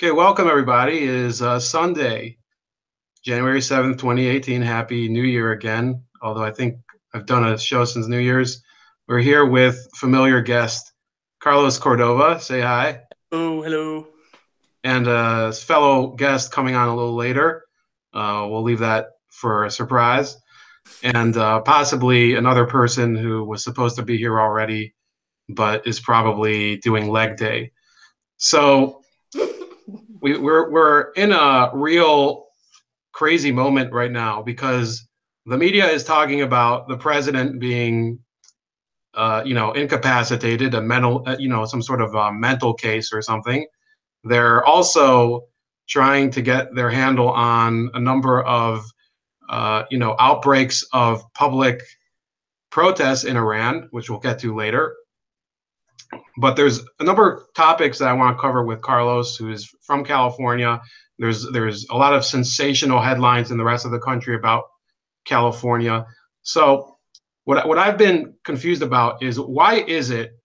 Okay, welcome everybody. It is Sunday, January 7th, 2018. Happy New Year again. Although I think I've done a show since New Year's. We're here with familiar guest Carlos Cordova. Say hi. Oh, hello. And fellow guest coming on a little later. We'll leave that for a surprise. And possibly another person who was supposed to be here already, but is probably doing leg day. So we're in a real crazy moment right now because the media is talking about the president being, incapacitated, a mental, some sort of mental case or something. They're also trying to get their handle on a number of, outbreaks of public protests in Iran, which we'll get to later. But there's a number of topics that I want to cover with Carlos, who is from California. There's a lot of sensational headlines in the rest of the country about California. So what I've been confused about is why is it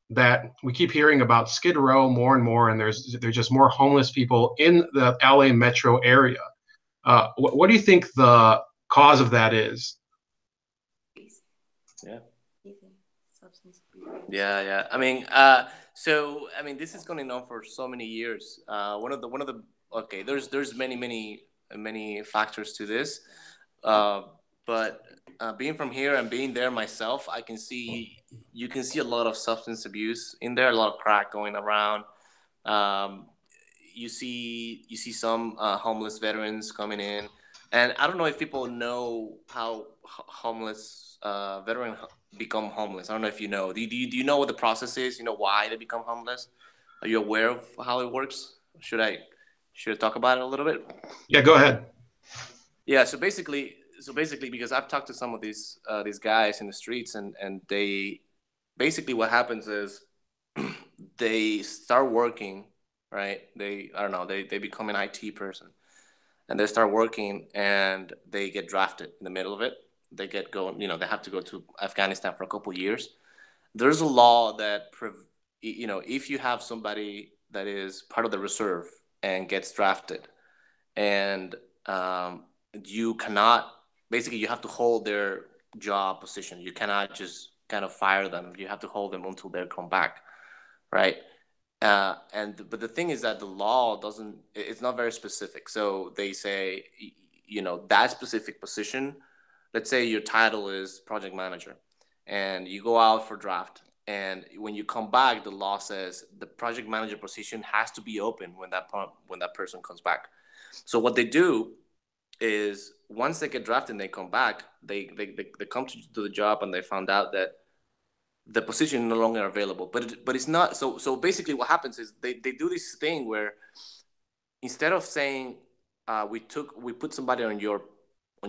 that we keep hearing about Skid Row more and more, and there's just more homeless people in the LA metro area. What do you think the cause of that is? Yeah. Yeah. This is going on for so many years. Okay, there's many factors to this. But being from here and being there myself, you can see a lot of substance abuse in there, a lot of crack going around. Um, you see some homeless veterans coming in, and I don't know if people know how homeless veteran become homeless. I don't know if you know. Do you know what the process is? You know why they become homeless? Are you aware of how it works? Should I talk about it a little bit? Yeah, go ahead. Yeah. So basically, because I've talked to some of these guys in the streets, and they basically what happens is they start working, right? I don't know, they become an IT person, and they start working, and they get drafted in the middle of it. They get going, they have to go to Afghanistan for a couple of years. There's a law that if you have somebody that is part of the reserve and gets drafted, and you cannot, basically you have to hold their job position. You cannot just kind of fire them. You have to hold them until they come back, right? But the thing is that the law doesn't. It's not very specific. So they say, that specific position. Let's say your title is project manager, and you go out for draft. And when you come back, the law says the project manager position has to be open when that person comes back. So what they do is once they get drafted and they come back, they come to the job, and they found out that the position is no longer available. But it's not. So basically, what happens is they do this thing where instead of saying we put somebody on your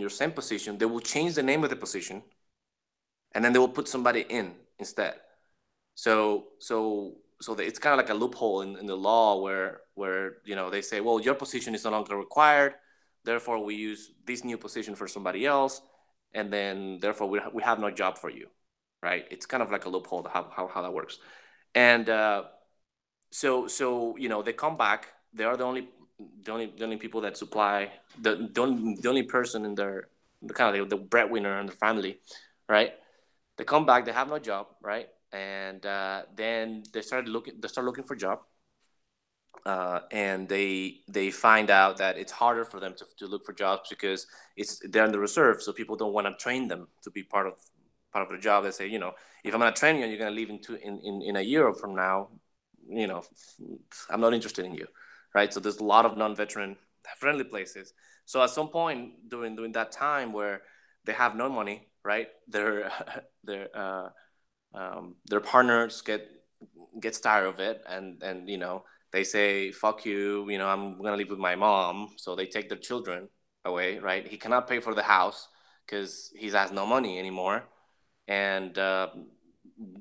same position, they will change the name of the position, and then they will put somebody in instead. So it's kind of like a loophole in the law where they say, well, your position is no longer required, therefore we use this new position for somebody else, and then therefore we have no job for you, right? It's kind of like a loophole how that works. And they come back. They are the only people that supply the only person in their the kind of the breadwinner in the family, right? They come back. They have no job, right? And then they start looking for a job, and they find out that it's harder for them to look for jobs because they're in the reserve, so people don't want to train them to be part of the job. They say, if I'm going to train you and you're going to leave in a year from now, you know, I'm not interested in you, right? So there's a lot of non-veteran friendly places. So at some point during that time where they have no money, right? Their their partners gets tired of it, and they say fuck you, I'm gonna live with my mom. So they take their children away, right? He cannot pay for the house because he has no money anymore, and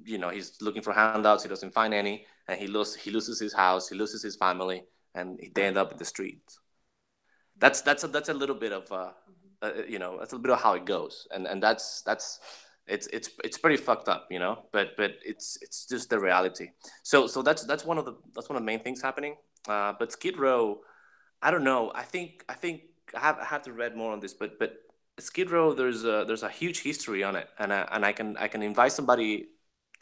he's looking for handouts. He doesn't find any, and he loses his house, he loses his family, and they end up in the streets. That's a little bit of that's a little bit of how it goes, and that's it's pretty fucked up, but it's just the reality. So that's one of the main things happening. But Skid Row, I don't know. I have to read more on this, but Skid Row, there's a huge history on it, and I can invite somebody.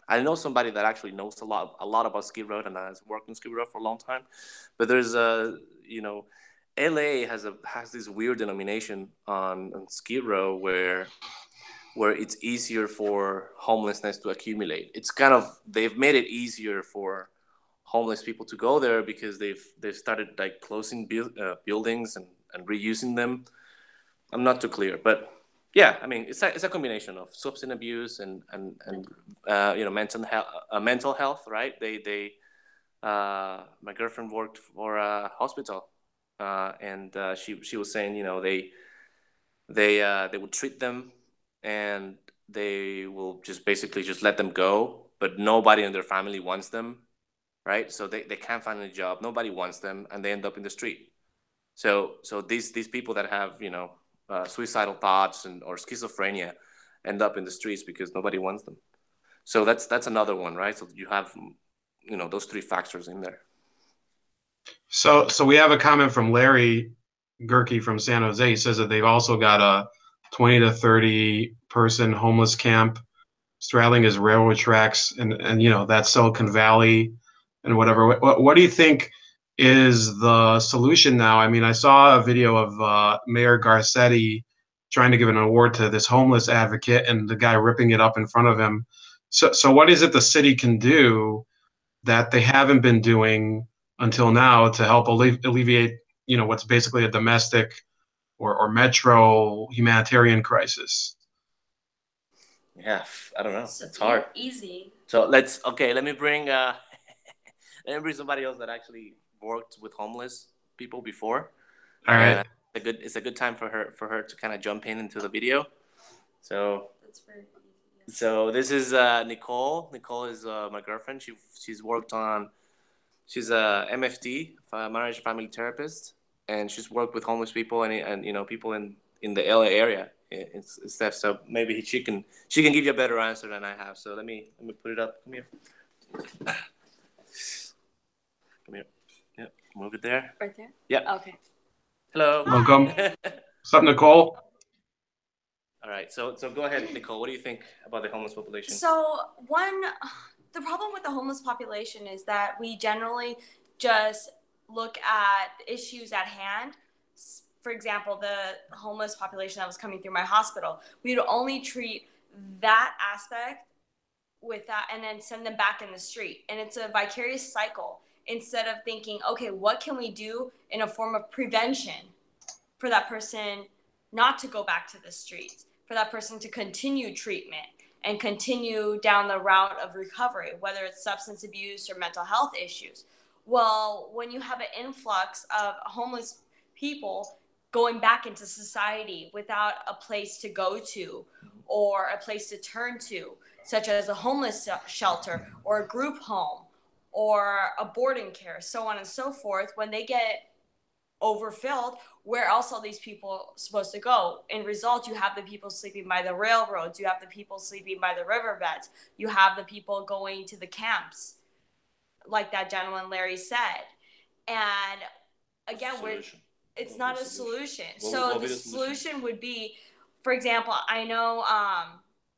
I know somebody that actually knows a lot about Skid Row and has worked in Skid Row for a long time. But there's a you know, LA has this weird denomination on Skid Row where it's easier for homelessness to accumulate. It's kind of they've made it easier for homeless people to go there because they've started like closing buildings and reusing them. I'm not too clear, but yeah, I mean it's a combination of substance abuse and mental health, right? They My girlfriend worked for a hospital, and she was saying, you know, they would treat them, and they will just basically just let them go, but nobody in their family wants them, right? So they can't find a job, nobody wants them, and they end up in the street. So these people that have, you know, suicidal thoughts and or schizophrenia end up in the streets because nobody wants them. So that's another one, right? So you have, you know, those three factors in there. So we have a comment from Larry Gerke from San Jose. He says that they've also got a 20 to 30 person homeless camp straddling his railroad tracks, and you know that's Silicon Valley and whatever. What do you think is the solution now? I mean, I saw a video of Mayor Garcetti trying to give an award to this homeless advocate, and the guy ripping it up in front of him. So what is it the city can do that they haven't been doing until now to help alleviate, you know, what's basically a domestic or metro humanitarian crisis? Yeah, I don't know. It's hard. Easy. So let me bring let me bring somebody else that actually worked with homeless people before. All right. It's a good time for her to kind of jump into the video. So That's very easy. Yeah. so this is Nicole. Nicole is my girlfriend. She's worked on. She's a MFT, marriage family therapist, and she's worked with homeless people and you know people in the LA area and stuff. So maybe she can give you a better answer than I have. So let me put it up. Come here. Come here. Yep. Move it there. Right there? Yeah. Okay. Hello. Welcome. What's up, Nicole? All right. So go ahead, Nicole. What do you think about the homeless population? So the problem with the homeless population is that we generally just look at issues at hand. For example, the homeless population that was coming through my hospital, we would only treat that aspect with that and then send them back in the street. And it's a vicarious cycle instead of thinking, okay, what can we do in a form of prevention for that person not to go back to the streets, for that person to continue treatment and continue down the route of recovery, whether it's substance abuse or mental health issues. Well, when you have an influx of homeless people going back into society without a place to go to or a place to turn to, such as a homeless shelter or a group home or a boarding care, so on and so forth, when they get overfilled, where else are these people supposed to go? In result, you have the people sleeping by the railroads, you have the people sleeping by the riverbeds, you have the people going to the camps, like that gentleman Larry said. And again, it's not a solution. So the solution would be, for example, I know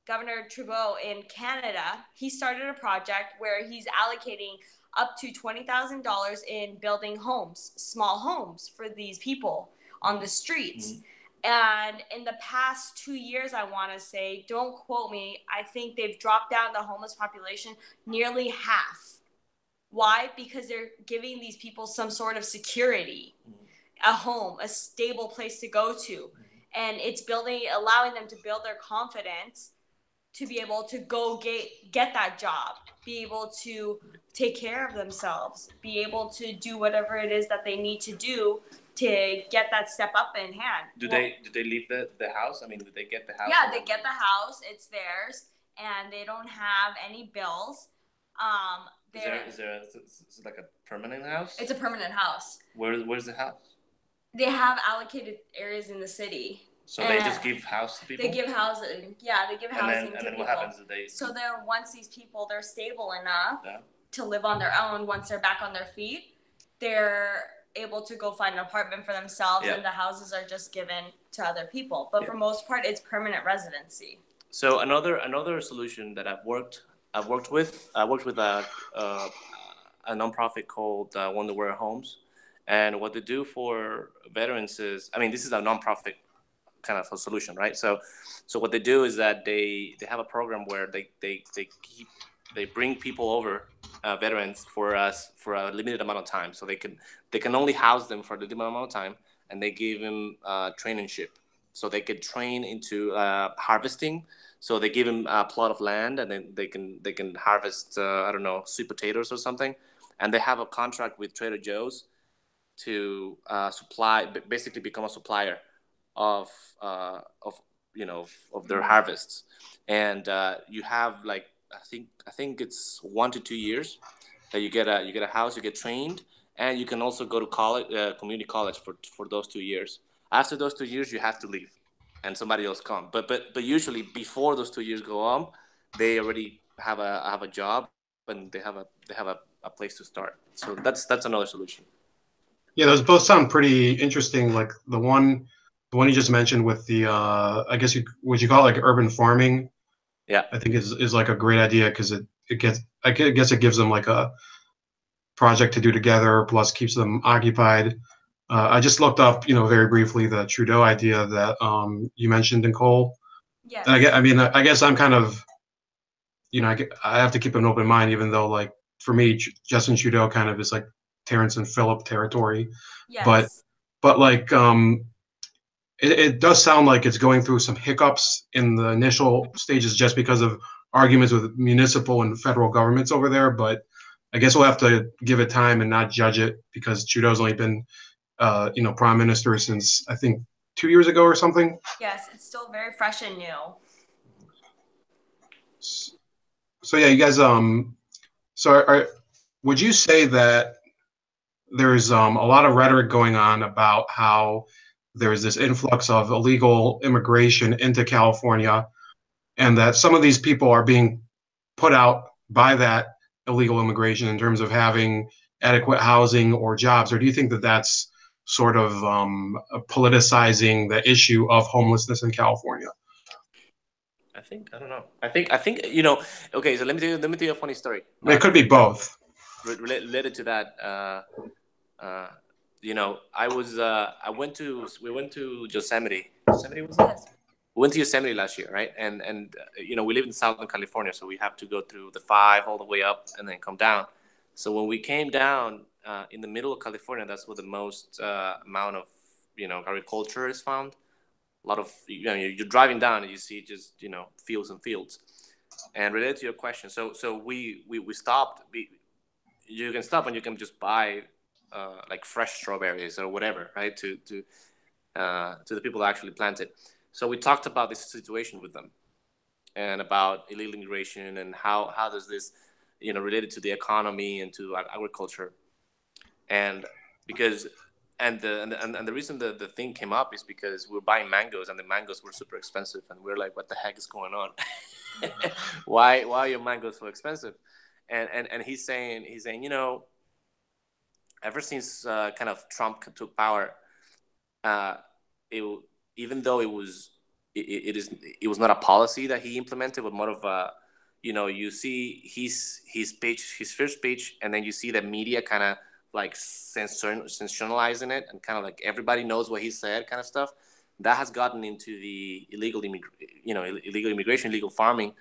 Governor Trudeau in Canada, he started a project where he's allocating up to $20,000 in building homes, small homes for these people on the streets. Mm-hmm. And in the past 2 years, I want to say, don't quote me, I think they've dropped down the homeless population nearly half. Why? Because they're giving these people some sort of security, a home, a stable place to go to. And it's allowing them to build their confidence to be able to go get that job, be able to take care of themselves, be able to do whatever it is that they need to do to get that step up in hand. Do they leave the house? I mean, do they get the house? Yeah, they get the house. It's theirs, and they don't have any bills. Is it like a permanent house? It's a permanent house. Where's the house? They have allocated areas in the city. So they just give house to people? They give housing. Yeah, they give housing to people. And then what happens? So once these people, they're stable enough to live on their own once they're back on their feet, they're able to go find an apartment for themselves, Yeah. and the houses are just given to other people. But for most part, it's permanent residency. So another solution that I've worked with a nonprofit called Wonder Wear Homes, and what they do for veterans is, I mean, this is a nonprofit kind of a solution, right? So what they do is that they have a program where they bring people over, veterans, for us for a limited amount of time, so they can only house them for a limited amount of time, and they give them traineeship, so they could train into harvesting. So they give them a plot of land, and then they can harvest, I don't know, sweet potatoes or something, and they have a contract with Trader Joe's to supply, basically become a supplier of of of their harvests. And you have, like, I think it's 1 to 2 years that you get a house, you get trained, and you can also go to college, community college, for those 2 years. After those 2 years, you have to leave, and somebody else come. But usually before those 2 years go on, they already have a job, and they have a place to start. So that's another solution. Yeah, those both sound pretty interesting. Like the one you just mentioned with the, I guess would you call it like urban farming? Yeah. I think is like a great idea because it gets, guess it gives them like a project to do together, plus keeps them occupied. I just looked up, very briefly the Trudeau idea that you mentioned, Nicole. Yes. And I guess I'm kind of, I have to keep an open mind, even though, like, for me, Justin Trudeau kind of is like Terrence and Phillip territory. Yes. But like, it does sound like it's going through some hiccups in the initial stages just because of arguments with municipal and federal governments over there. But I guess we'll have to give it time and not judge it because Trudeau's only been, prime minister since, I think, 2 years ago or something. Yes, it's still very fresh and new. So yeah, you guys, would you say that there's a lot of rhetoric going on about how there's this influx of illegal immigration into California, and that some of these people are being put out by that illegal immigration in terms of having adequate housing or jobs? Or do you think that that's sort of politicizing the issue of homelessness in California? I don't know. I think Okay, so let me tell you a funny story. It could be both. Related to that. We went to Yosemite. Yosemite was it? We went to Yosemite last year, right? And we live in Southern California, so we have to go through the 5 all the way up and then come down. So when we came down in the middle of California, that's where the most amount of agriculture is found. A lot of you're driving down and you see just fields and fields. And related to your question, so we stopped. You can stop and you can just buy like fresh strawberries or whatever, right? To the people that actually plant it. So we talked about this situation with them, and about illegal immigration, and how does this related to the economy and to agriculture. And because the reason the thing came up is because we were buying mangoes, and the mangoes were super expensive, and we're like, what the heck is going on? why are your mangoes so expensive? And he's saying ever since kind of Trump took power, it even though it was not a policy that he implemented, but more of a you see his speech, his first speech, and then you see the media kind of like sensationalizing it, and kind of like everybody knows what he said, kind of stuff. That has gotten into the illegal immigration, illegal farming.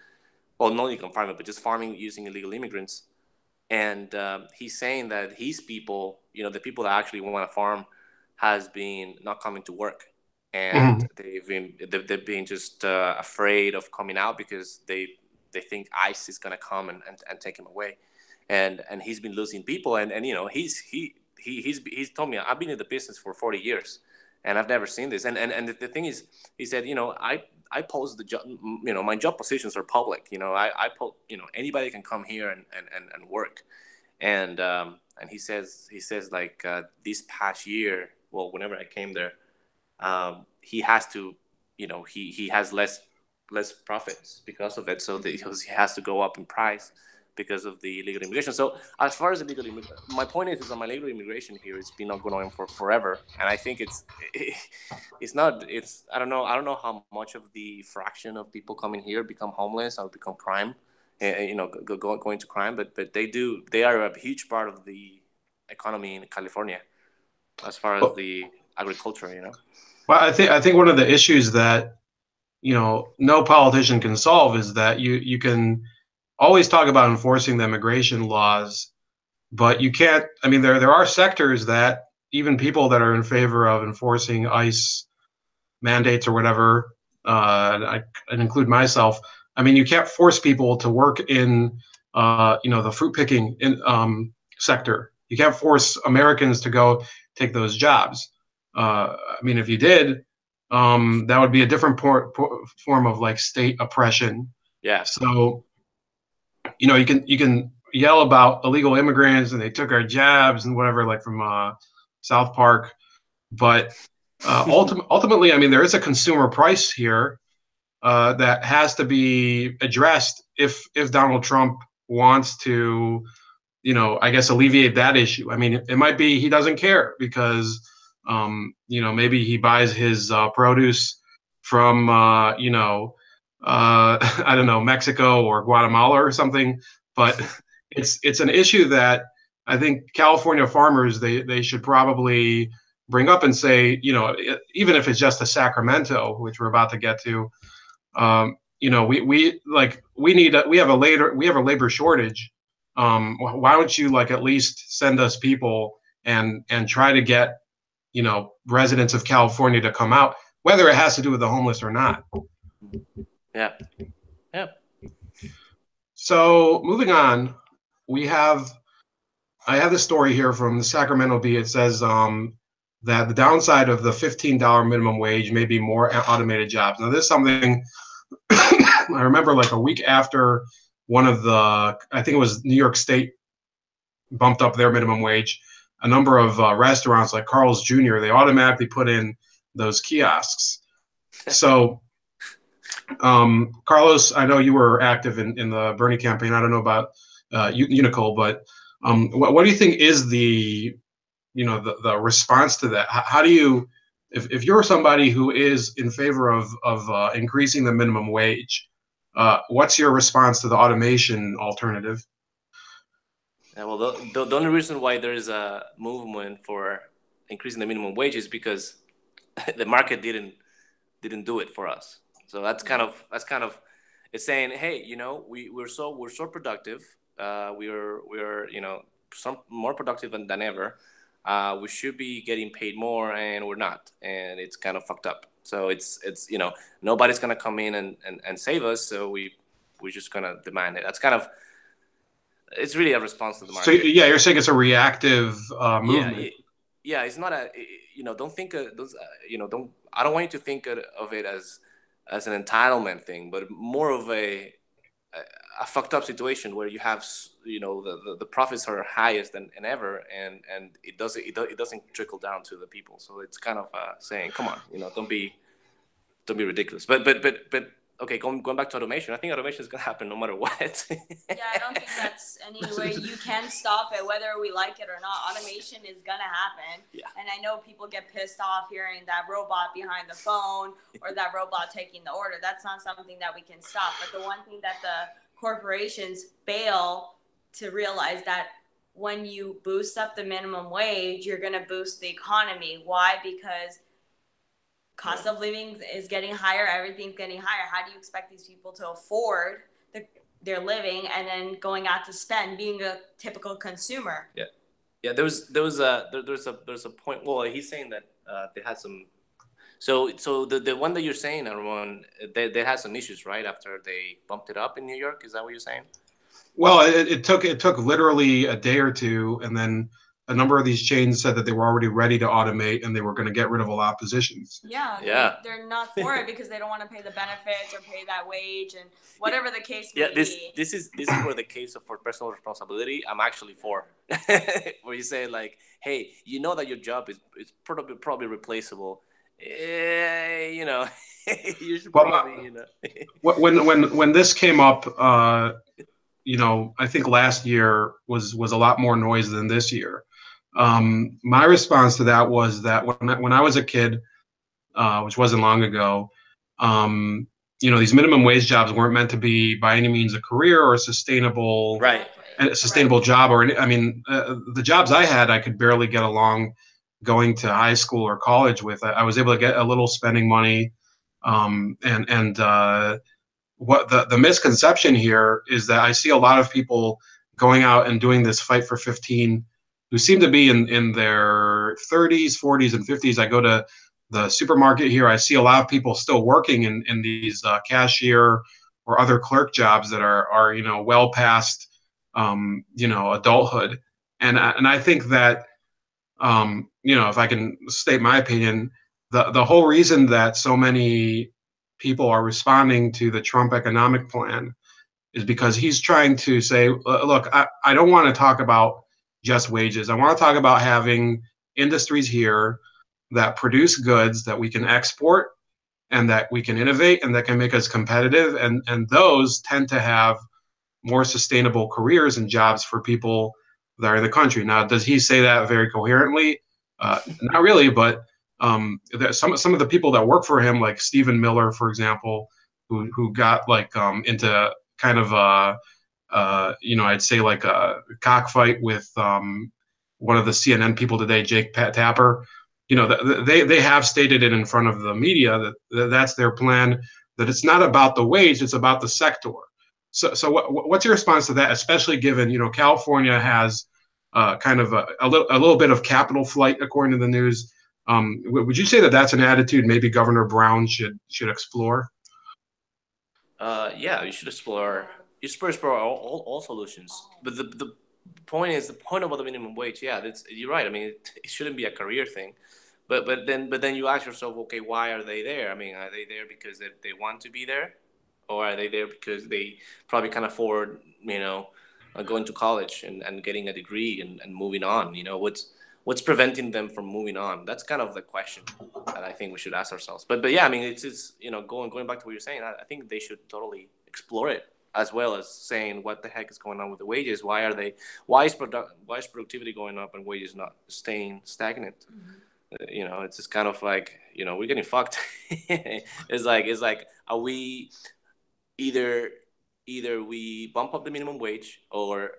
Well, not illegal farming, but just farming using illegal immigrants. And he's saying that his people, the people that actually want to farm, has been not coming to work, and they've been just afraid of coming out because they think ICE is gonna come and take him away, and he's been losing people, and he's told me, I've been in the business for 40 years, and I've never seen this, and the thing is, he said, I post the job, my job positions are public, I post, anybody can come here and work, and he says like this past year, well, whenever I came there, he has to, he has less profits because of it, so because he has to go up in price because of the illegal immigration. So as far as illegal immigration, my point is that my legal immigration here it's been going on for forever, and I think it's not I don't know how much of the fraction of people coming here become homeless or become crime, going to crime, but they are a huge part of the economy in California as far as the agriculture. Well, I think one of the issues that no politician can solve is that you can always talk about enforcing the immigration laws, but you can't. I mean, there are sectors that even people that are in favor of enforcing ICE mandates or whatever, I include myself. I mean, you can't force people to work in the fruit picking sector. You can't force Americans to go take those jobs. I mean, if you did, that would be a different form of like state oppression. Yeah. So, you can yell about illegal immigrants and they took our jobs and whatever, like from South Park, but ultimately, I mean, there is a consumer price here that has to be addressed if Donald Trump wants to, I guess alleviate that issue. I mean, it might be he doesn't care because, maybe he buys his produce from, I don't know, Mexico or Guatemala or something. But it's an issue that I think California farmers they should probably bring up and say, even if it's just a Sacramento, which we're about to get to, we have a labor shortage. Why don't you at least send us people and try to get residents of California to come out, whether it has to do with the homeless or not. Yeah. So moving on, I have this story here from the Sacramento Bee. It says that the downside of the $15 minimum wage may be more automated jobs. Now, this is something I remember like a week after one of I think it was New York State bumped up their minimum wage. A number of restaurants like Carl's Jr., they automatically put in those kiosks. So, Carlos, I know you were active in the Bernie campaign. I don't know about Nicole, but what do you think is the response to that? How do you, if you're somebody who is in favor of increasing the minimum wage, what's your response to the automation alternative? Yeah, well, the only reason why there is a movement for increasing the minimum wage is because the market didn't do it for us. So that's kind of it's saying, hey, we're so productive. We're some more productive than ever. We should be getting paid more, and we're not, and it's kind of fucked up. So it's nobody's gonna come in and save us. So we're just gonna demand it. That's kind of. It's really a response to the market. So yeah, you're saying it's a reactive movement. Yeah, it's not a. Don't think of those. Don't. I don't want you to think of it as an entitlement thing, but more of a fucked up situation where you have the profits are highest than ever, and it doesn't trickle down to the people. So it's kind of saying, come on, don't be ridiculous. But okay, going back to automation, I think automation is going to happen no matter what. Yeah, I don't think that's any way you can stop it, whether we like it or not. Automation is going to happen. Yeah. And I know people get pissed off hearing that robot behind the phone or that robot taking the order. That's not something that we can stop. But the one thing that the corporations fail to realize that when you boost up the minimum wage, you're going to boost the economy. Why? Because cost of living is getting higher. Everything's getting higher. How do you expect these people to afford their living and then going out to spend, being a typical consumer? Yeah. There's a point. Well, he's saying that they had some. So the one that you're saying, everyone, they had some issues, right? After they bumped it up in New York, is that what you're saying? Well, it took literally a day or two, and then a number of these chains said that they were already ready to automate and they were going to get rid of a lot of positions. Yeah, they're not for it because they don't want to pay the benefits or pay that wage and whatever the case may be. This is where the case for personal responsibility I'm actually for. Where you say like, hey, that your job is probably replaceable. You should probably when this came up, I think last year was a lot more noise than this year. My response to that was that when I was a kid, which wasn't long ago, um, these minimum wage jobs weren't meant to be by any means a career or a sustainable Right. job or any, I mean, the jobs I had, I could barely get along going to high school or college with. I was able to get a little spending money, and what the misconception here is that I see a lot of people going out and doing this fight for 15 who seem to be in their 30s, 40s, and 50s. I go to the supermarket here. I see a lot of people still working in these cashier or other clerk jobs that are well past adulthood. And I think that if I can state my opinion, the whole reason that so many people are responding to the Trump economic plan is because he's trying to say, look, I don't want to talk about just wages. I want to talk about having industries here that produce goods that we can export and that we can innovate and that can make us competitive. And those tend to have more sustainable careers and jobs for people that are in the country. Now, does he say that very coherently? Not really, but some of the people that work for him, like Stephen Miller, for example, who got like into kind of I'd say like a cockfight with one of the CNN people today, Jake Tapper. They have stated it in front of the media that that's their plan. That it's not about the wage; it's about the sector. So what's your response to that, especially given California has kind of a little bit of capital flight according to the news? Would you say that that's an attitude maybe Governor Brown should explore? Yeah, you should explore. You should explore all solutions. But the point is the point about the minimum wage. Yeah, you're right. I mean, it shouldn't be a career thing. But then you ask yourself, okay, why are they there? I mean, are they there because they want to be there, or are they there because they probably can't afford, going to college and getting a degree and moving on? What's preventing them from moving on? That's kind of the question that I think we should ask ourselves. But yeah, I mean, it's going back to what you're saying. I think they should totally explore it, as well as saying what the heck is going on with the wages. Why is productivity going up and wages not staying stagnant? It's just kind of like, we're getting fucked. It's like are we either we bump up the minimum wage, or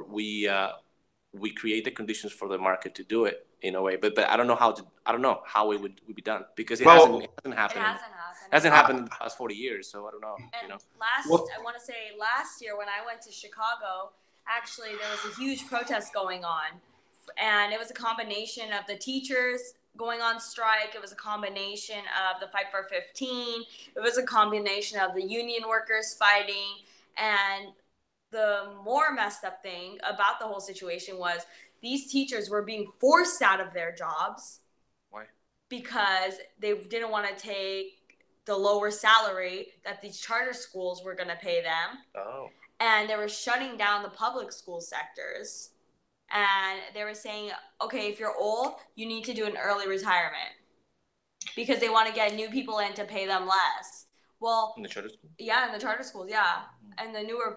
we create the conditions for the market to do it in a way. But I don't know how it would be done, because it hasn't happened. It hasn't happened in the past 40 years. So I don't know. And I want to say last year when I went to Chicago, actually there was a huge protest going on, and it was a combination of the teachers going on strike. It was a combination of the Fight for 15. It was a combination of the union workers fighting. And the more messed up thing about the whole situation was these teachers were being forced out of their jobs. Why? Because they didn't want to take the lower salary that these charter schools were going to pay them. Oh. And they were shutting down the public school sectors. And they were saying, okay, if you're old, you need to do an early retirement, because they want to get new people in to pay them less. Well, in the charter schools? Yeah, in the charter schools, yeah. And the newer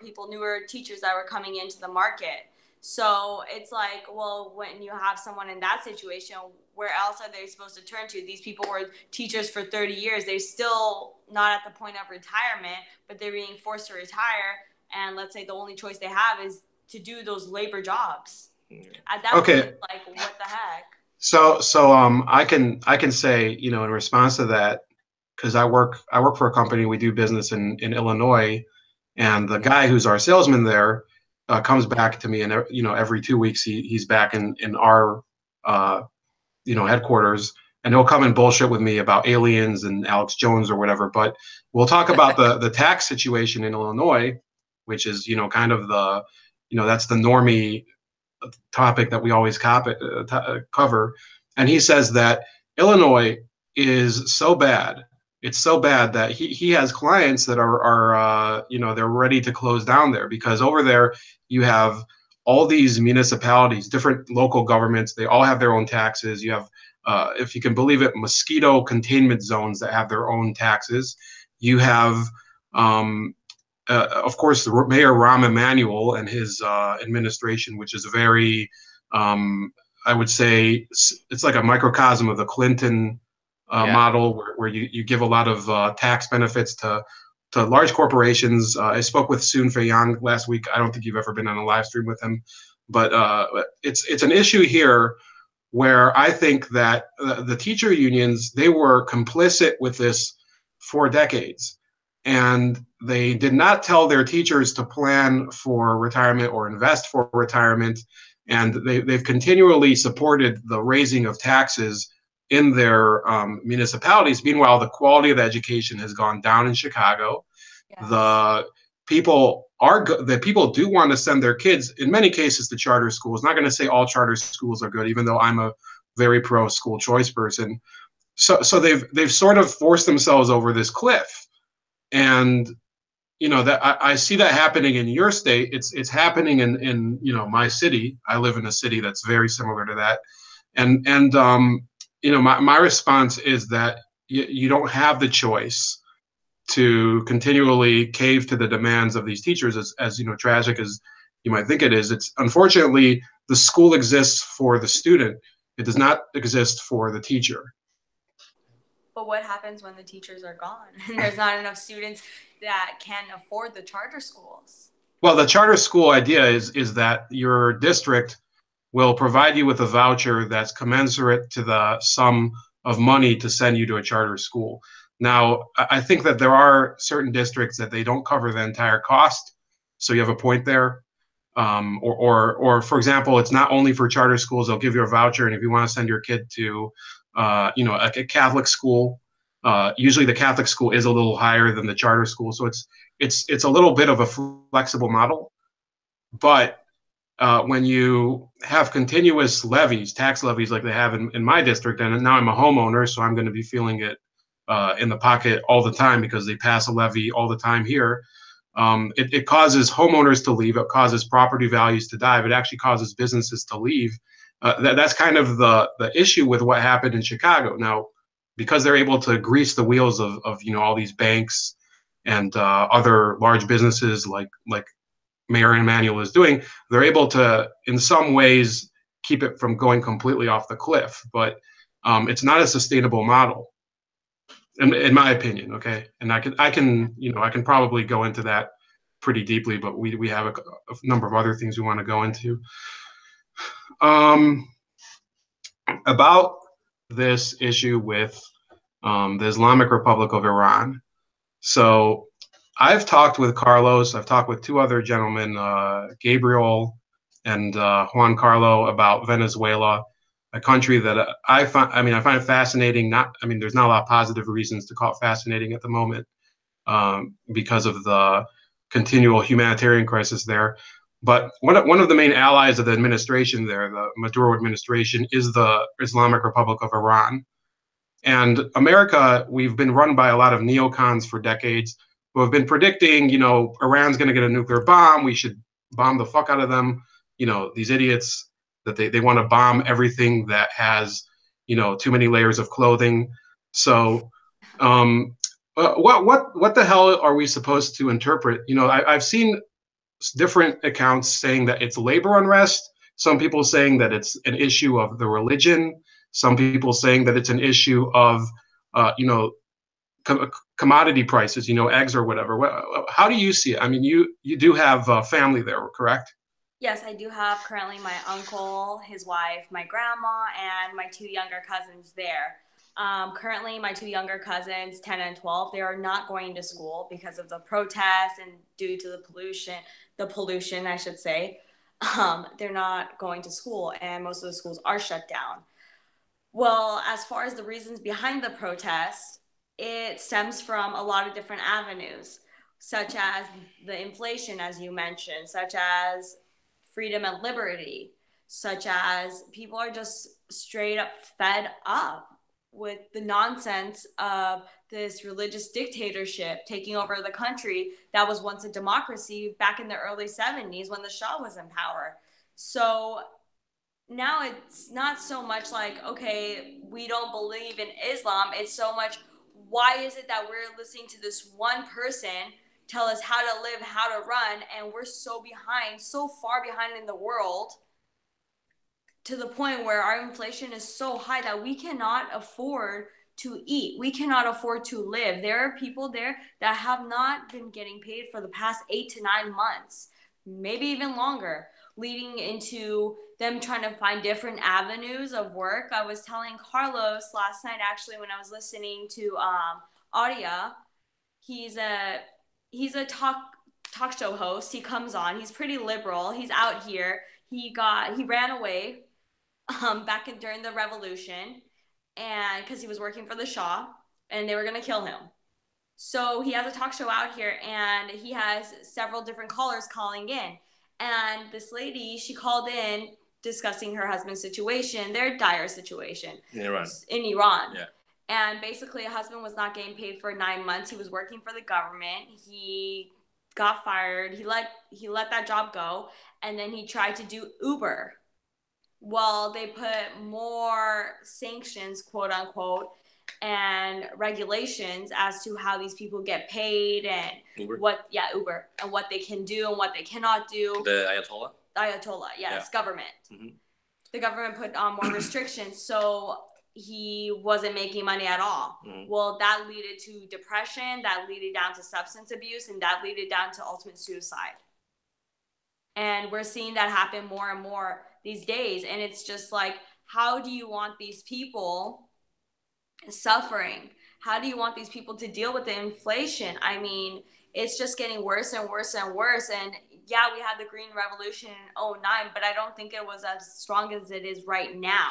teachers that were coming into the market. So it's like, well, when you have someone in that situation, where else are they supposed to turn to? These people were teachers for 30 years. They're still not at the point of retirement, but they're being forced to retire. And let's say the only choice they have is to do those labor jobs. At that point, like, what the heck? So I can say, in response to that, because I work for a company. We do business in Illinois, and the guy who's our salesman there comes back to me, and every 2 weeks he's back in our headquarters, and he'll come and bullshit with me about aliens and Alex Jones or whatever. But we'll talk about the tax situation in Illinois, which is kind of the that's the normie topic that we always cover. And he says that Illinois is so bad. It's so bad that he has clients that are they're ready to close down there, because over there you have all these municipalities, different local governments. They all have their own taxes. You have, if you can believe it, mosquito containment zones that have their own taxes. You have of course, Mayor Rahm Emanuel and his administration, which is very, I would say, it's like a microcosm of the Clinton Yeah. model, where you give a lot of tax benefits to large corporations. I spoke with Soon Fei Yang last week. I don't think you've ever been on a live stream with him, but it's an issue here where I think that the teacher unions, they were complicit with this for decades. And they did not tell their teachers to plan for retirement or invest for retirement. And they've continually supported the raising of taxes in their municipalities. Meanwhile, the quality of education has gone down in Chicago. Yes. The people do want to send their kids, in many cases, to charter schools. Not going to say all charter schools are good, even though I'm a very pro school choice person. So they've sort of forced themselves over this cliff, and that I see that happening in your state. It's happening in my city. I live in a city that's very similar to that, and my response is that you don't have the choice to continually cave to the demands of these teachers, as tragic as you might think it is. It's unfortunately, the school exists for the student. It does not exist for the teacher. But what happens when the teachers are gone and there's not enough students that can afford the charter schools? Well, the charter school idea is that your district will provide you with a voucher that's commensurate to the sum of money to send you to a charter school. Now, I think that there are certain districts that they don't cover the entire cost, so you have a point there. Or for example, it's not only for charter schools. They'll give you a voucher, and if you want to send your kid to, a Catholic school, usually the Catholic school is a little higher than the charter school, so it's a little bit of a flexible model. But when you have continuous levies, tax levies like they have in my district, and now I'm a homeowner, so I'm going to be feeling it in the pocket all the time because they pass a levy all the time here. It causes homeowners to leave. It causes property values to dive. It actually causes businesses to leave. That's kind of the issue with what happened in Chicago. Now, because they're able to grease the wheels of all these banks and other large businesses like Mayor Emanuel is doing, they're able to, in some ways, keep it from going completely off the cliff. But it's not a sustainable model, in my opinion. Okay, and I can probably go into that pretty deeply, but we have a number of other things we want to go into. About this issue with the Islamic Republic of Iran. So I've talked with Carlos. I've talked with two other gentlemen, Gabriel and Juan Carlo, about Venezuela, a country that I find it fascinating. There's not a lot of positive reasons to call it fascinating at the moment because of the continual humanitarian crisis there. But one of the main allies of the administration there, the Maduro administration, is the Islamic Republic of Iran. And America, we've been run by a lot of neocons for decades who have been predicting, Iran's going to get a nuclear bomb. We should bomb the fuck out of them. These idiots that they want to bomb everything that has, too many layers of clothing. So, what the hell are we supposed to interpret? I've seen different accounts saying that it's labor unrest. Some people saying that it's an issue of the religion. Some people saying that it's an issue of, commodity prices, eggs or whatever. How do you see it? You do have family there, correct? Yes, I do have currently my uncle, his wife, my grandma, and my two younger cousins there. Currently, my two younger cousins, 10 and 12, they are not going to school because of the protests and due to the pollution, I should say. They're not going to school, and most of the schools are shut down. Well, as far as the reasons behind the protest, it stems from a lot of different avenues, such as the inflation, as you mentioned, such as freedom and liberty, such as people are just straight up fed up with the nonsense of this religious dictatorship taking over the country that was once a democracy back in the early 70s when the Shah was in power. So now it's not so much like, okay, we don't believe in Islam. It's so much, why is it that we're listening to this one person tell us how to live, how to run, and we're so behind, so far behind in the world, to the point where our inflation is so high that we cannot afford to eat. We cannot afford to live. There are people there that have not been getting paid for the past 8 to 9 months, maybe even longer, leading into them trying to find different avenues of work. I was telling Carlos last night, actually, when I was listening to Audia. He's a talk show host. He comes on. He's pretty liberal. He's out here. He ran away during the revolution, and because he was working for the Shah, and they were gonna kill him. So he has a talk show out here, and he has several different callers calling in. And this lady, she called in discussing her husband's situation, their dire situation in Iran. Yeah. And basically, a husband was not getting paid for 9 months. He was working for the government. He got fired. He let that job go, and then he tried to do Uber. Well, they put more sanctions, quote unquote, and regulations as to how these people get paid and Uber, and what they can do and what they cannot do. The Ayatollah, yes, yeah. Government. Mm-hmm. The government put on more restrictions, so he wasn't making money at all. Mm-hmm. Well, that led to depression, that led down to substance abuse, and that led down to ultimate suicide. And we're seeing that happen more and more these days. And it's just like, how do you want these people suffering? How do you want these people to deal with the inflation? I mean, it's just getting worse and worse and worse. And yeah, we had the Green Revolution in 2009, but I don't think it was as strong as it is right now.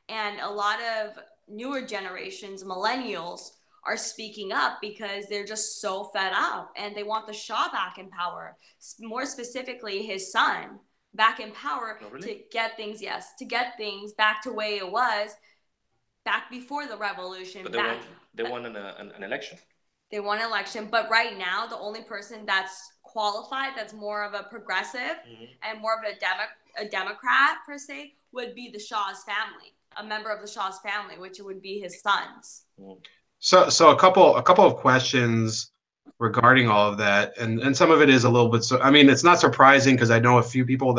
And a lot of newer generations, millennials, are speaking up because they're just so fed up and they want the Shah back in power. More specifically, his son back in power. Oh, really? to get things back to the way it was back before the revolution. But they won an election. They won an election, but right now the only person that's qualified, that's more of a progressive and more of a Democrat per se, would be the Shah's family, a member of the Shah's family, which would be his sons. So a couple of questions regarding all of that, and some of it is a little bit. So I mean, it's not surprising because I know a few people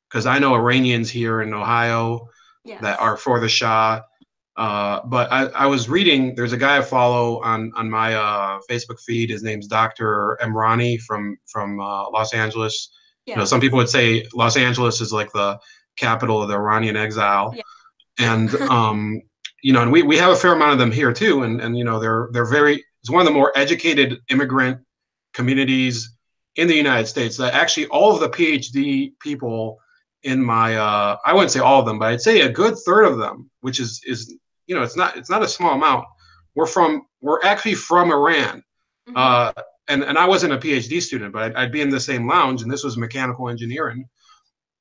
because I know Iranians here in Ohio that are for the Shah. But I was reading. There's a guy I follow on my Facebook feed. His name's Dr. Emrani from Los Angeles. Yes. You know, some people would say Los Angeles is like the capital of the Iranian exile, and you know, and we have a fair amount of them here too, and you know, it's one of the more educated immigrant communities in the United States. That actually all of the PhD people in my I wouldn't say all of them, but I'd say a good third of them, which is you know, it's not a small amount. We're actually from Iran. And I wasn't a PhD student, but I'd be in the same lounge, and this was mechanical engineering.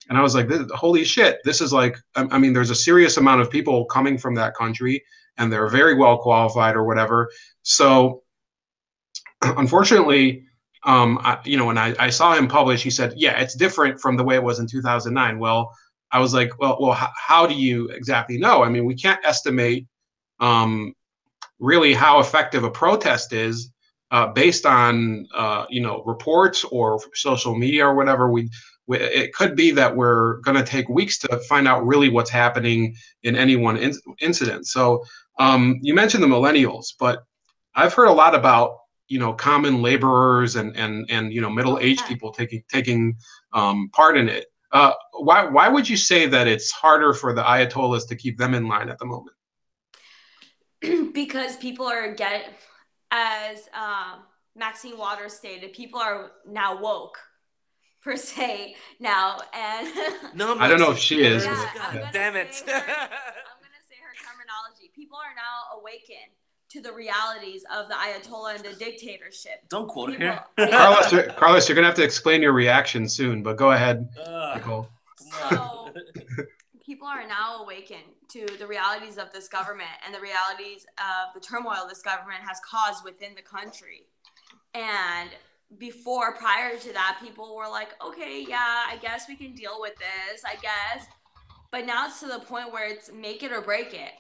And I was like, holy shit, this is like, I mean, there's a serious amount of people coming from that country, and they're very well qualified or whatever. So unfortunately, you know, when I saw him publish, he said, yeah, it's different from the way it was in 2009. Well, I was like, well, how do you exactly know? I mean, we can't estimate really how effective a protest is based on, you know, reports or social media or whatever. It could be that we're going to take weeks to find out really what's happening in any one incident. So you mentioned the millennials, but I've heard a lot about, you know, common laborers and you know, middle-aged people taking part in it. Why would you say that it's harder for the Ayatollahs to keep them in line at the moment? Because people are as Maxine Waters stated, people are now woke. Per se now, and no, I don't know if she is. Yeah, damn it! I'm gonna say her terminology. People are now awakened to the realities of the Ayatollah and the dictatorship. Don't quote her. Carlos, you're gonna have to explain your reaction soon, but go ahead, Nicole. So people are now awakened to the realities of this government and the realities of the turmoil this government has caused within the country, and prior to that, people were like, okay, yeah, I guess we can deal with this, I guess. But now it's to the point where it's make it or break it.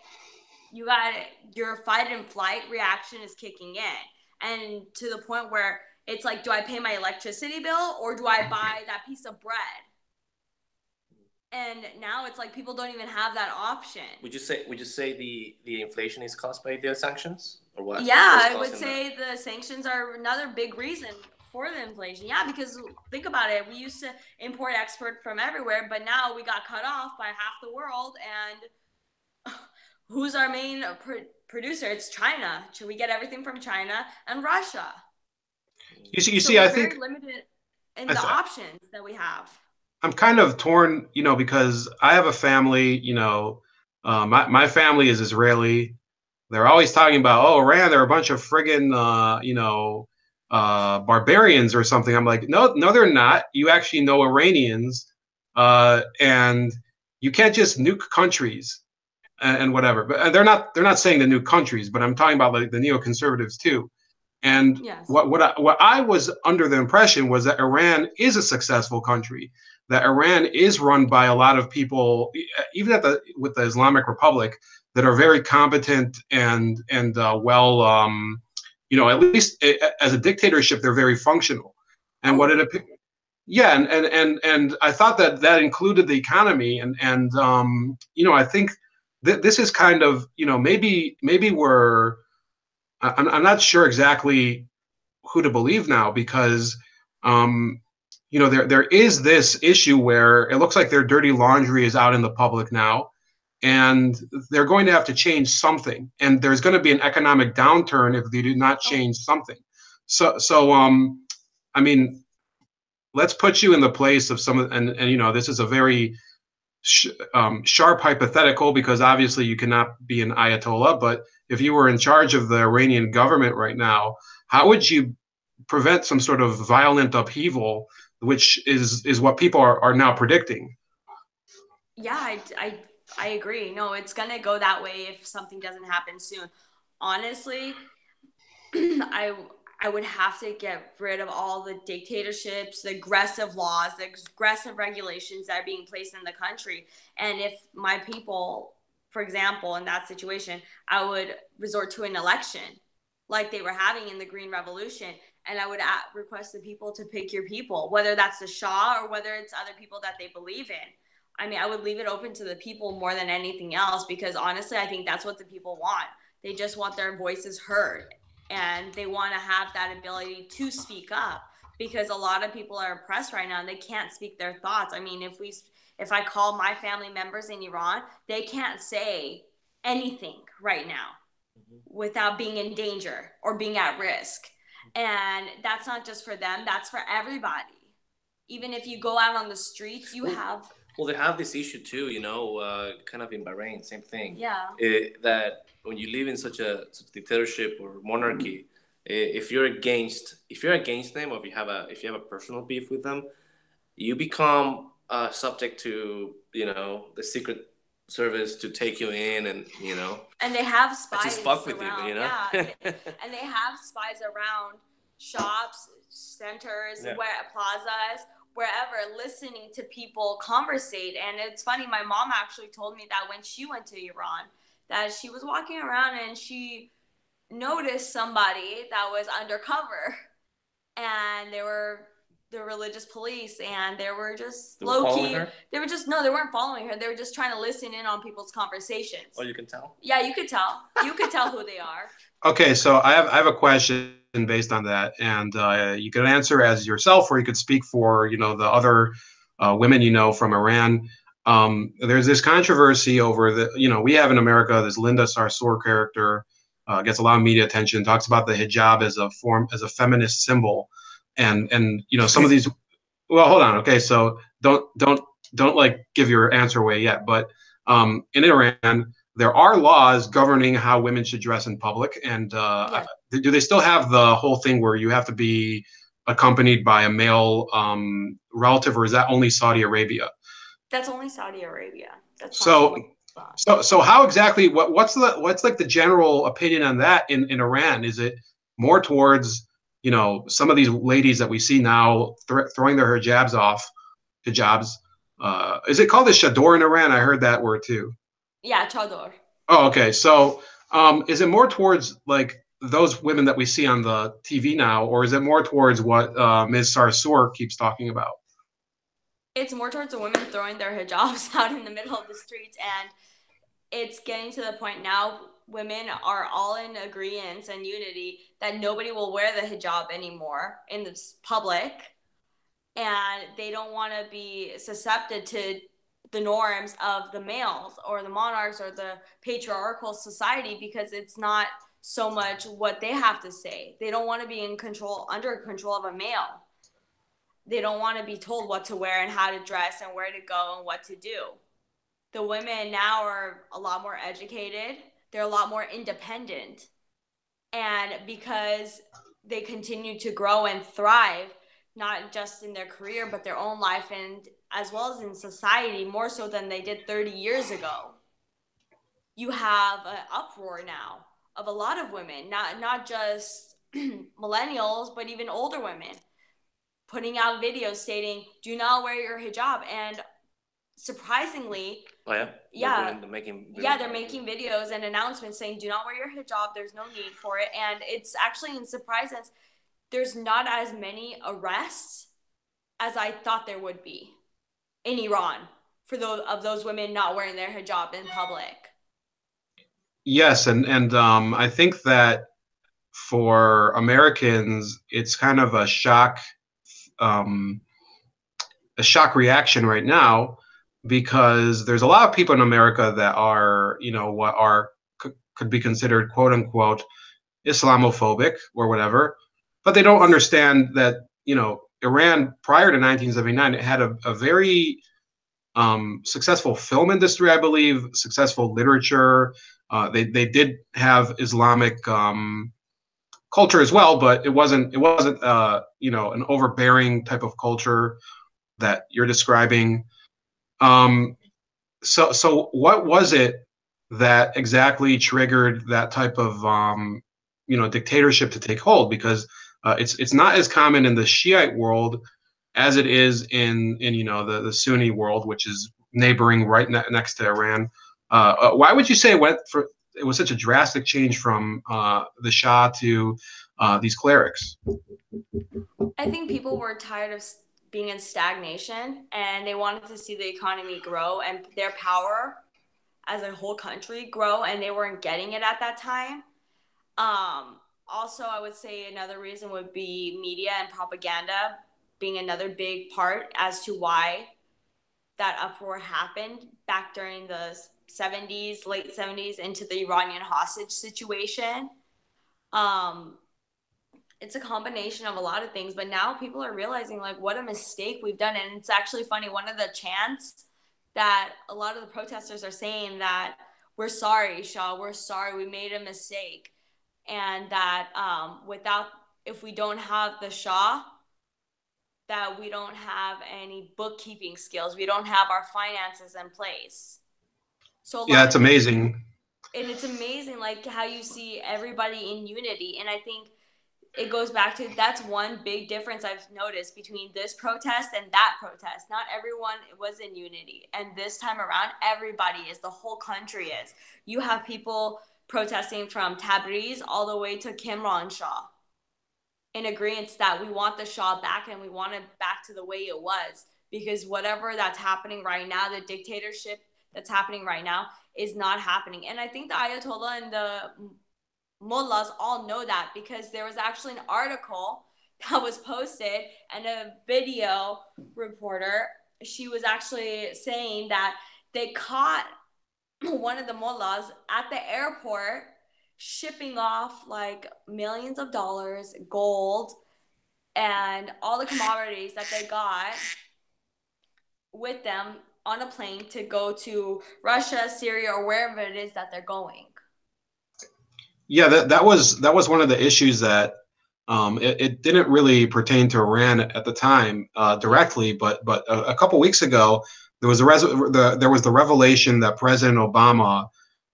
Your fight and flight reaction is kicking in. and to the point where it's like, do I pay my electricity bill or do I buy that piece of bread? And now it's like people don't even have that option. Would you say the inflation is caused by the sanctions, or what? Yeah, I would say the sanctions are another big reason for the inflation. Yeah, because think about it. We used to import export from everywhere, but now we got cut off by half the world. And who's our main producer? It's China. We get everything from China and Russia. You see, I think very limited in the options that we have. I'm kind of torn, because I have a family, my family is Israeli. They're always talking about, oh, Iran, they're a bunch of friggin', barbarians or something. I'm like, no, they're not. You actually know Iranians, and you can't just nuke countries and whatever. But they're not saying the nuke countries, but I'm talking about like the neoconservatives too. And yes. what I was under the impression was that Iran is a successful country, that Iran is run by a lot of people, even with the Islamic Republic, that are very competent and well, at least as a dictatorship, they're very functional. And and I thought that included the economy, and I think this is kind of, maybe we're, I'm not sure exactly who to believe now, because there is this issue where it looks like their dirty laundry is out in the public now, and they're going to have to change something, and there's going to be an economic downturn if they do not change something. So I mean, let's put you in the place of some, and this is a very sharp hypothetical, because obviously you cannot be an Ayatollah, but if you were in charge of the Iranian government right now, how would you prevent some sort of violent upheaval, which is what people are now predicting? Yeah, I agree. No, it's going to go that way if something doesn't happen soon. Honestly, I would have to get rid of all the dictatorships, the aggressive laws, the aggressive regulations that are being placed in the country. And if my people, for example, in that situation, I would resort to an election like they were having in the Green Revolution. And I would request the people to pick your people, whether that's the Shah or whether it's other people that they believe in. I mean, I would leave it open to the people more than anything else, because honestly, I think that's what the people want. They just want their voices heard, and they want to have that ability to speak up, because a lot of people are oppressed right now and they can't speak their thoughts. I mean, if I call my family members in Iran, they can't say anything right now without being in danger or being at risk. And that's not just for them, that's for everybody. Even if you go out on the streets, you have... Well, they have this issue too, kind of in Bahrain, same thing. Yeah. That when you live in such a dictatorship or monarchy, if you're against them, or if you have a personal beef with them, you become subject to the Secret Service to take you in, and And they have spies just fuck with around, you, Yeah, and they have spies around shops, centers, plazas, wherever, listening to people conversate. And it's funny, my mom actually told me that when she went to Iran, that she was walking around and she noticed somebody that was undercover, and they were the religious police, and they were just low-key. They weren't following her. They were just trying to listen in on people's conversations. Oh, you can tell? Yeah, you could tell. You could tell who they are. Okay, so I have a question based on that, and you could answer as yourself, or you could speak for the other women from Iran. There's this controversy over we have in America this Linda Sarsour character, gets a lot of media attention, talks about the hijab as a feminist symbol, and some of these. Well, hold on. Okay, so don't like give your answer away yet, but in Iran, there are laws governing how women should dress in public, and do they still have the whole thing where you have to be accompanied by a male relative, or is that only Saudi Arabia? That's only Saudi Arabia. That's so how exactly? What's like the general opinion on that in Iran? Is it more towards some of these ladies that we see now throwing their hijabs off? Is it called a chador in Iran? I heard that word too. Yeah, chador. Oh, okay. So, is it more towards like those women that we see on the TV now, or is it more towards what Ms. Sarsour keeps talking about? It's more towards the women throwing their hijabs out in the middle of the streets, and it's getting to the point now women are all in agreement and unity that nobody will wear the hijab anymore in the public, and they don't want to be susceptible to the norms of the males or the monarchs or the patriarchal society, because it's not so much what they have to say. They don't want to be under control of a male. They don't want to be told what to wear and how to dress and where to go and what to do. The women now are a lot more educated. They're a lot more independent. And because they continue to grow and thrive, not just in their career, but their own life, and as well as in society, more so than they did 30 years ago, you have an uproar now of a lot of women, not just millennials, but even older women, putting out videos stating, do not wear your hijab. And surprisingly, they're making videos and announcements saying, do not wear your hijab, there's no need for it. And it's actually in surprise that there's not as many arrests as I thought there would be in Iran for those women not wearing their hijab in public. Yes, and I think that for Americans, it's kind of a shock reaction right now, because there's a lot of people in America that are, what could be considered quote unquote Islamophobic or whatever, but they don't understand that, Iran prior to 1979, it had a very successful film industry, I believe, successful literature. They did have Islamic culture as well, but it wasn't an overbearing type of culture that you're describing. So what was it that exactly triggered that type of dictatorship to take hold? Because it's not as common in the Shiite world as it is in the Sunni world, which is neighboring right next to Iran. Why would you say it was such a drastic change from the Shah to these clerics? I think people were tired of being in stagnation, and they wanted to see the economy grow and their power as a whole country grow, and they weren't getting it at that time. Also, I would say another reason would be media and propaganda being another big part as to why that uproar happened back during the 70s, late 70s, into the Iranian hostage situation. It's a combination of a lot of things, but now people are realizing what a mistake we've done. And it's actually funny, one of the chants that a lot of the protesters are saying that we're sorry, Shah, we're sorry, we made a mistake. And that if we don't have the Shah, that we don't have any bookkeeping skills, we don't have our finances in place. So it's amazing. And it's amazing how you see everybody in unity. And I think it goes back to, that's one big difference I've noticed between this protest and that protest. Not everyone was in unity. And this time around, everybody is, the whole country is. You have people protesting from Tabriz all the way to Kimran Shah in agreement that we want the Shah back, and we want it back to the way it was. Because whatever that's happening right now, the dictatorship that's happening right now, is not happening. And I think the Ayatollah and the mullahs all know that, because there was actually an article that was posted, and a video reporter, she was actually saying that they caught one of the mullahs at the airport shipping off millions of dollars, gold, and all the commodities that they got with them on a plane to go to Russia, Syria, or wherever it is that they're going. Yeah, that was one of the issues that it didn't really pertain to Iran at the time directly, but a couple weeks ago there was the revelation that President Obama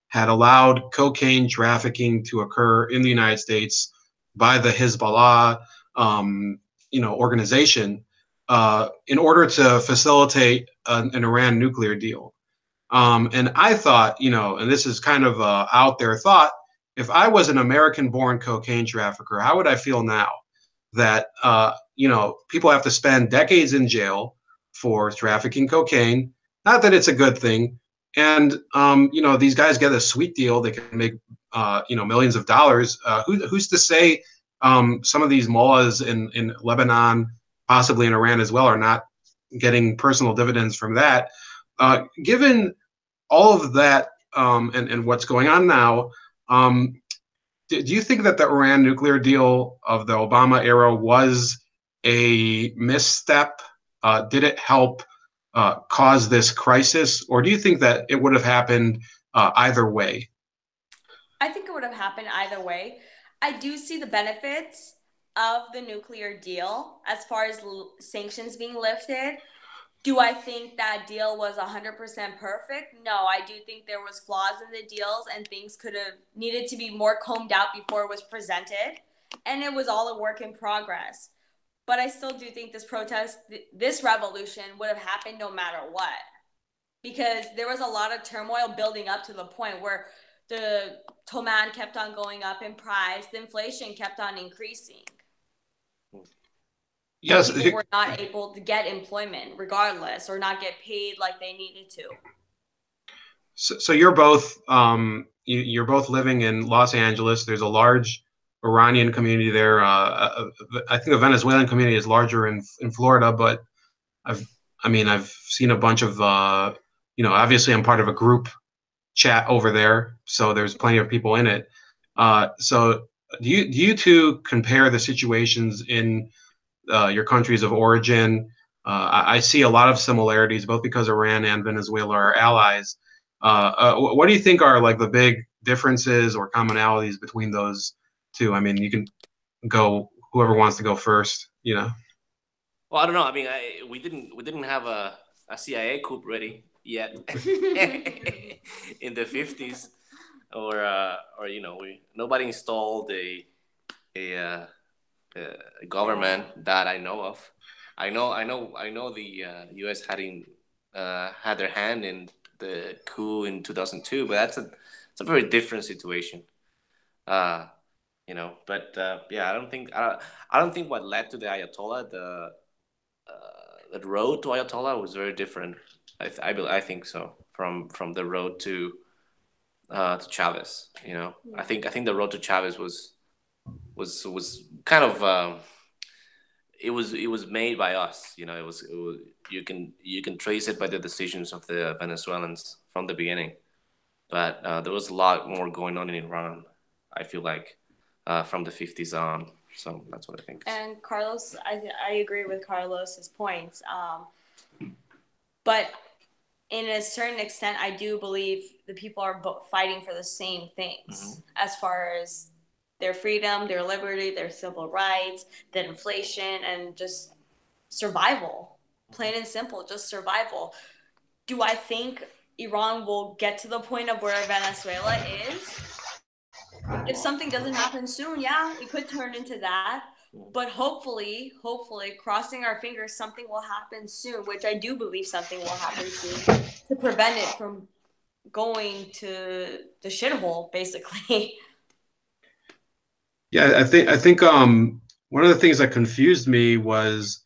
had allowed cocaine trafficking to occur in the United States by the Hezbollah organization in order to facilitate an Iran nuclear deal. And I thought, and this is kind of out there thought, if I was an American-born cocaine trafficker, how would I feel now that people have to spend decades in jail for trafficking cocaine? Not that it's a good thing, and these guys get a sweet deal; they can make millions of dollars. Who's to say some of these mullahs in Lebanon, possibly in Iran as well, are not getting personal dividends from that? Given all of that and what's going on now, do you think that the Iran nuclear deal of the Obama era was a misstep? Did it help cause this crisis, or do you think that it would have happened either way? I think it would have happened either way. I do see the benefits of the nuclear deal as far as sanctions being lifted. Do I think that deal was 100% perfect? No, I do think there was flaws in the deals and things could have needed to be more combed out before it was presented. And it was all a work in progress. But I still do think this protest, this revolution would have happened no matter what. Because there was a lot of turmoil building up to the point where the toman kept on going up in price, the inflation kept on increasing. Yes, people were not able to get employment regardless, or not get paid like they needed to. So you're both you're both living in Los Angeles. There's a large Iranian community there. I think the Venezuelan community is larger in Florida, but I've seen a bunch of obviously I'm part of a group chat over there, so there's plenty of people in it. So do you two compare the situations in your countries of origin? I see a lot of similarities, both because Iran and Venezuela are allies. What do you think are like the big differences or commonalities between those two? I mean, you can go, whoever wants to go first, Well, I don't know. I mean, we didn't have a CIA coup ready yet in the 50s, or nobody installed a government that I know of. I know the U.S. had their hand in the coup in 2002, but it's a very different situation. But yeah, I don't think what led to the Ayatollah, the road to Ayatollah was very different. I think so from the road to Chavez. I think the road to Chavez was kind of it was made by us. It was you can trace it by the decisions of the Venezuelans from the beginning, but there was a lot more going on in Iran, I feel like, from the 50s on. So that's what I think. And Carlos, I agree with Carlos's points. But in a certain extent, I do believe the people are fighting for the same things, as far as their freedom, their liberty, their civil rights, the inflation, and just survival. Plain and simple, just survival. Do I think Iran will get to the point of where Venezuela is? If something doesn't happen soon, yeah, it could turn into that. But hopefully, crossing our fingers, something will happen soon, which I do believe something will happen soon, to prevent it from going to the shithole, basically. Yeah, I think one of the things that confused me was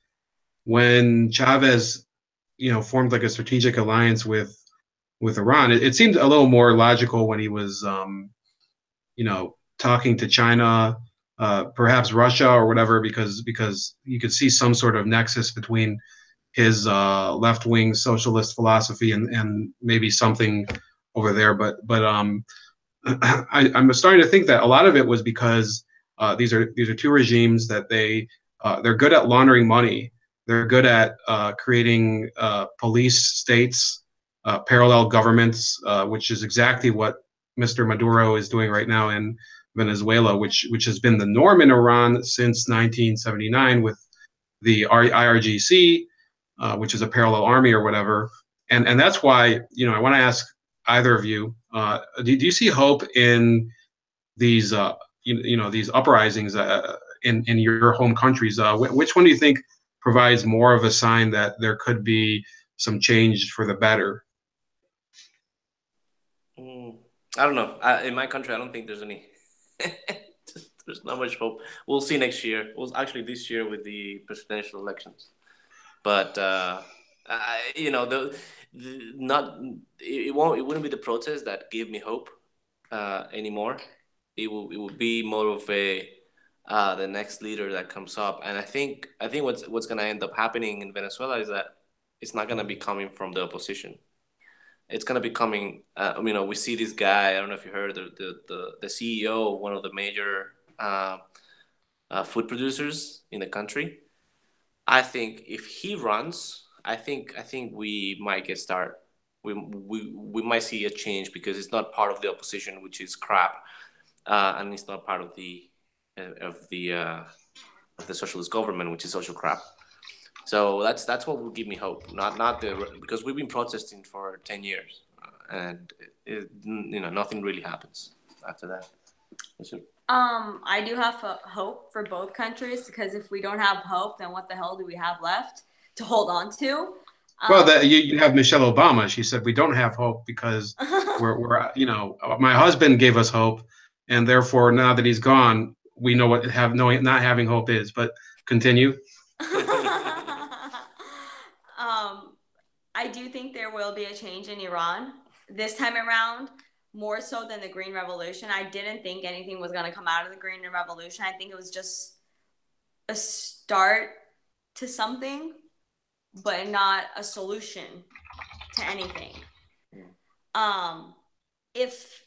when Chavez, formed like a strategic alliance with Iran. It seemed a little more logical when he was, talking to China, perhaps Russia or whatever, because you could see some sort of nexus between his left-wing socialist philosophy and maybe something over there. But I'm starting to think that a lot of it was because these are two regimes that they're good at laundering money. They're good at creating police states, parallel governments, which is exactly what Mr. Maduro is doing right now in Venezuela, which has been the norm in Iran since 1979 with the IRGC, which is a parallel army or whatever. And that's why, I want to ask either of you, do you see hope in these, these uprisings in your home countries? Which one do you think provides more of a sign that there could be some change for the better? I don't know. In my country, I don't think there's any There's not much hope. We'll see next year. Well, actually, this year with the presidential elections. But the not it wouldn't be the protest that gave me hope anymore. It will be more of a the next leader that comes up, and I think what's gonna end up happening in Venezuela is that it's not gonna be coming from the opposition. It's gonna be coming. We see this guy. I don't know if you heard the CEO of one of the major food producers in the country. I think if he runs, I think we might get started. We might see a change because it's not part of the opposition, which is crap, and it's not part of of the uh, the socialist government, which is social crap. So that's what will give me hope. Not the because we've been protesting for 10 years, and nothing really happens after that. I do have hope for both countries because if we don't have hope, then what the hell do we have left to hold on to? Well, you have Michelle Obama. She said we don't have hope because we're my husband gave us hope, and therefore now that he's gone, we know what not having hope is. But continue. I do think there will be a change in Iran this time around, more so than the Green Revolution. I didn't think anything was going to come out of the Green Revolution. I think it was just a start to something, but not a solution to anything. If,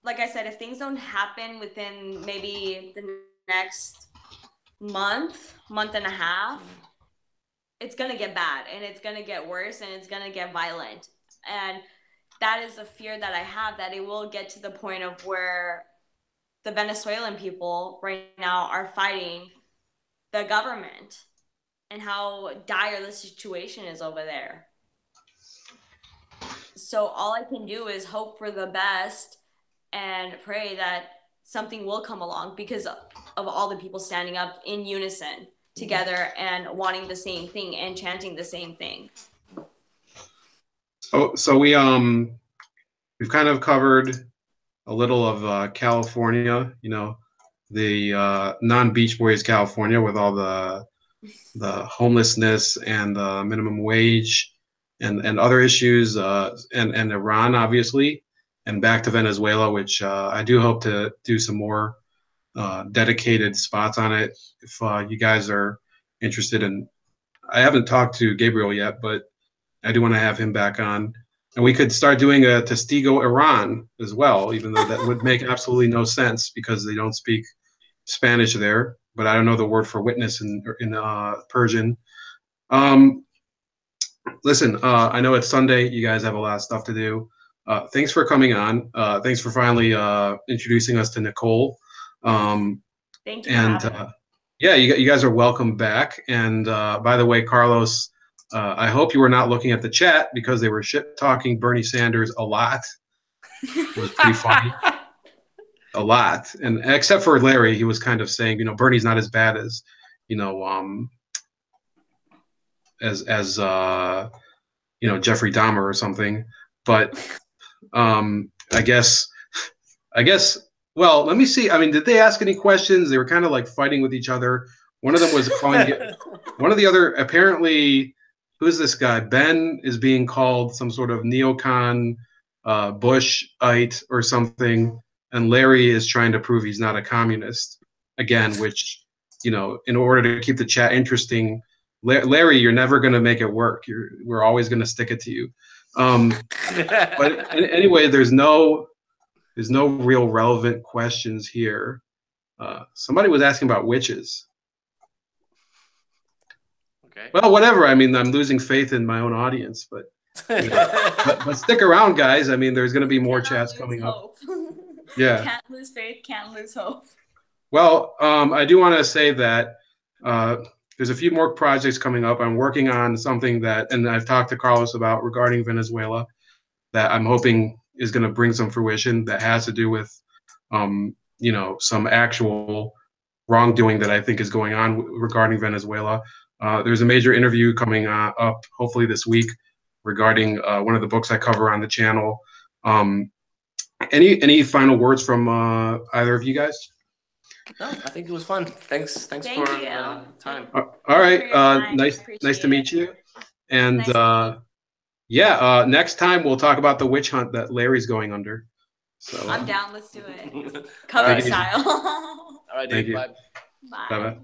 like I said, if things don't happen within maybe the next month and a half, it's going to get bad and it's going to get worse and it's going to get violent. And that is a fear that I have, that it will get to the point of where the Venezuelan people right now are fighting the government and how dire the situation is over there. So all I can do is hope for the best and pray that something will come along because of all the people standing up in unison together and wanting the same thing and chanting the same thing. So we've kind of covered a little of California, the non-Beach Boys California with all the homelessness and the minimum wage and other issues, and Iran, obviously, and back to Venezuela, which I do hope to do some more dedicated spots on it. If you guys are interested in, I haven't talked to Gabriel yet, but I do want to have him back on. And we could start doing a Testigo Iran as well, even though that would make absolutely no sense because they don't speak Spanish there. But I don't know the word for witness in Persian. Listen, I know it's Sunday. You guys have a lot of stuff to do. Thanks for coming on. Thanks for finally introducing us to Nicole. Thank you. And yeah, you guys are welcome back. And by the way, Carlos, I hope you were not looking at the chat because they were shit talking Bernie Sanders a lot. It was pretty funny. A lot. And except for Larry, he was kind of saying, Bernie's not as bad as, as Jeffrey Dahmer or something. But I guess, well, let me see. I mean, did they ask any questions? They were kind of like fighting with each other. One of them was calling one of the other, apparently, who's this guy? Ben is being called some sort of neocon, Bushite or something. And Larry is trying to prove he's not a communist again, which, in order to keep the chat interesting, Larry, you're never going to make it work. We're always going to stick it to you. But anyway, there's no real relevant questions here. Somebody was asking about witches. Okay. Well, whatever. I mean, I'm losing faith in my own audience, but but stick around, guys. I mean, there's going to be more chats coming up. Yeah. Can't lose faith, can't lose hope. Well, I do want to say that there's a few more projects coming up. I'm working on something that, and I've talked to Carlos about regarding Venezuela, that I'm hoping is going to bring some fruition that has to do with, some actual wrongdoing that I think is going on regarding Venezuela. There's a major interview coming up hopefully this week regarding one of the books I cover on the channel. Any final words from either of you guys? No, I think it was fun. Thanks Thank for you. the time. All Thank you right. for your time. Nice Appreciate to meet it. you. And Nice to meet yeah, next time we'll talk about the witch hunt that Larry's going under. So I'm down. Let's do it. All Cover right. style. All right, thank dude. you. Bye. Bye. Bye bye.